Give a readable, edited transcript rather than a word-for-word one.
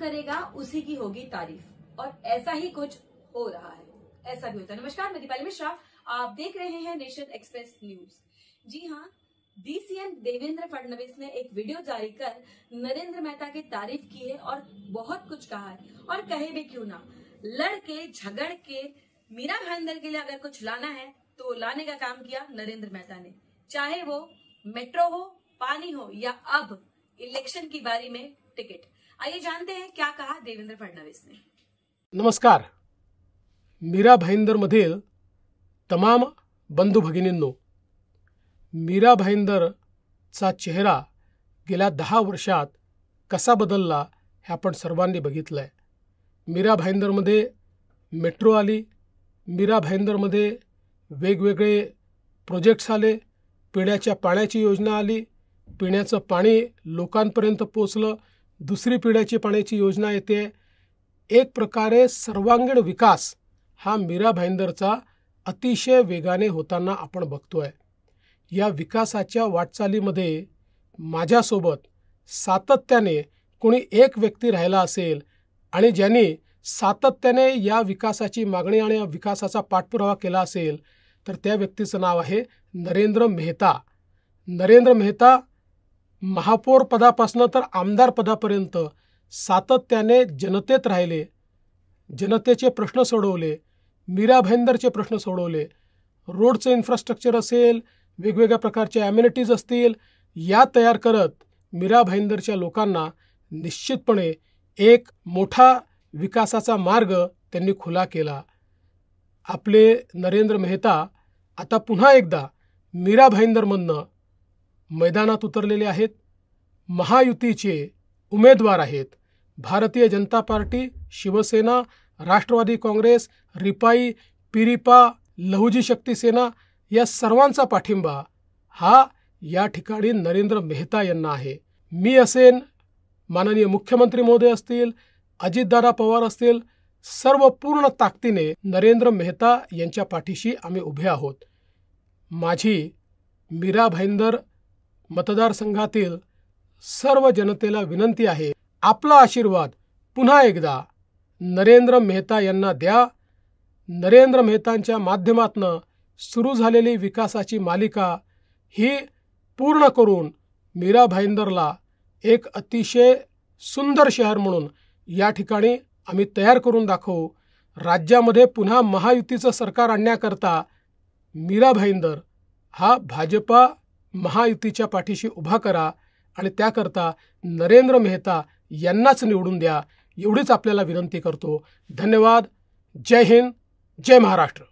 करेगा उसी की होगी तारीफ, और ऐसा ही कुछ हो रहा है, ऐसा भी होता है। नमस्कार, मैं दीपाली मिश्रा, आप देख रहे हैं नेशन एक्सप्रेस न्यूज। जी हाँ, डीसीएम देवेंद्र फडणवीस ने एक वीडियो जारी कर नरेंद्र मेहता की तारीफ की है और बहुत कुछ कहा है, और कहे भी क्यों ना, लड़के झगड़ के मीरा भाईंदर के लिए अगर कुछ लाना है तो लाने का काम किया नरेंद्र मेहता ने, चाहे वो मेट्रो हो, पानी हो, या अब इलेक्शन की बारी में टिकट। आइए जानते हैं क्या कहा देवेंद्र फडणवीस ने। नमस्कार। मीरा भाईंदर मधील तमाम बंधू भगिनींनो, मीरा भाईंदरचा चेहरा गेल्या 10 वर्षात कसा बदलला हे आपण सर्वांनी बघितलंय। मीरा भाईंदरमध्ये मेट्रो आली, मीरा भाईंदरमध्ये वेगवेगळे प्रोजेक्ट्स आले, पिण्याच्या पाण्याची योजना आली, पिण्याचं पाणी लोकांपर्यंत पोहोचलं, दुसरी पिण्याची पाण्याची योजना येते। एक प्रकारे सर्वांगीण विकास हा मीरा भाईंदरचा अतिशय वेगाने होताना आपण बघतोय। या विकासाच्या वाटचालीमध्ये माझ्यासोबत सातत्याने कोणी एक व्यक्ती राहिला असेल आणि ज्यांनी सातत्याने या विकासाची मागणी आणि विकासाचा पाठपुरावा केला असेल तर त्या व्यक्तीचं नाव आहे नरेंद्र मेहता। नरेंद्र मेहता महापौर पदापासून तर आमदार पदापर्यंत सातत्याने जनतेत राहिले, जनतेचे प्रश्न सोडवले, मीरा भाईंदरचे प्रश्न सोडवले, रोडचे इन्फ्रास्ट्रक्चर असेल, वेगवेगळ्या प्रकारचे ॲम्युनिटीज असतील, या तयार करत मीरा भाईंदरच्या लोकांना निश्चितपणे एक मोठा विकासाचा मार्ग त्यांनी खुला केला। आपले नरेंद्र मेहता आता पुन्हा एकदा मीरा भाईंदरमधनं मैदानात उतरलेले आहेत। महायुतीचे उमेदवार आहेत। भारतीय जनता पार्टी, शिवसेना, राष्ट्रवादी काँग्रेस, रिपाई, पिरिपा, लहुजी शक्ती सेना या सर्वांचा पाठिंबा हा या ठिकाणी नरेंद्र मेहता यांना आहे। मी असेन, माननीय मुख्यमंत्री महोदय असतील, अजितदादा पवार असतील, सर्व पूर्ण ताकदीने नरेंद्र मेहता यांच्या पाठीशी आम्ही उभे आहोत। माझी मीरा भाईंदर मतदारसंघातील सर्व जनतेला विनंती आहे, आपला आशीर्वाद पुन्हा एकदा नरेंद्र मेहता यांना द्या। नरेंद्र मेहतांच्या माध्यमातून सुरू झालेली विकासाची मालिका ही पूर्ण करून मीरा भाईंदरला एक अतिशय सुंदर शहर म्हणून या ठिकाणी आम्ही तयार करून दाखवू। राज्यामध्ये पुन्हा महायुतीचं सरकार आणण्याकरता मीरा भाईंदर हा भाजपा महायुतीच्या पाठीशी उभा करा आणि त्याकरता नरेंद्र मेहता यांनाच निवडून द्या, एवढीच आपल्याला विनंती करतो। धन्यवाद। जय हिंद, जय महाराष्ट्र।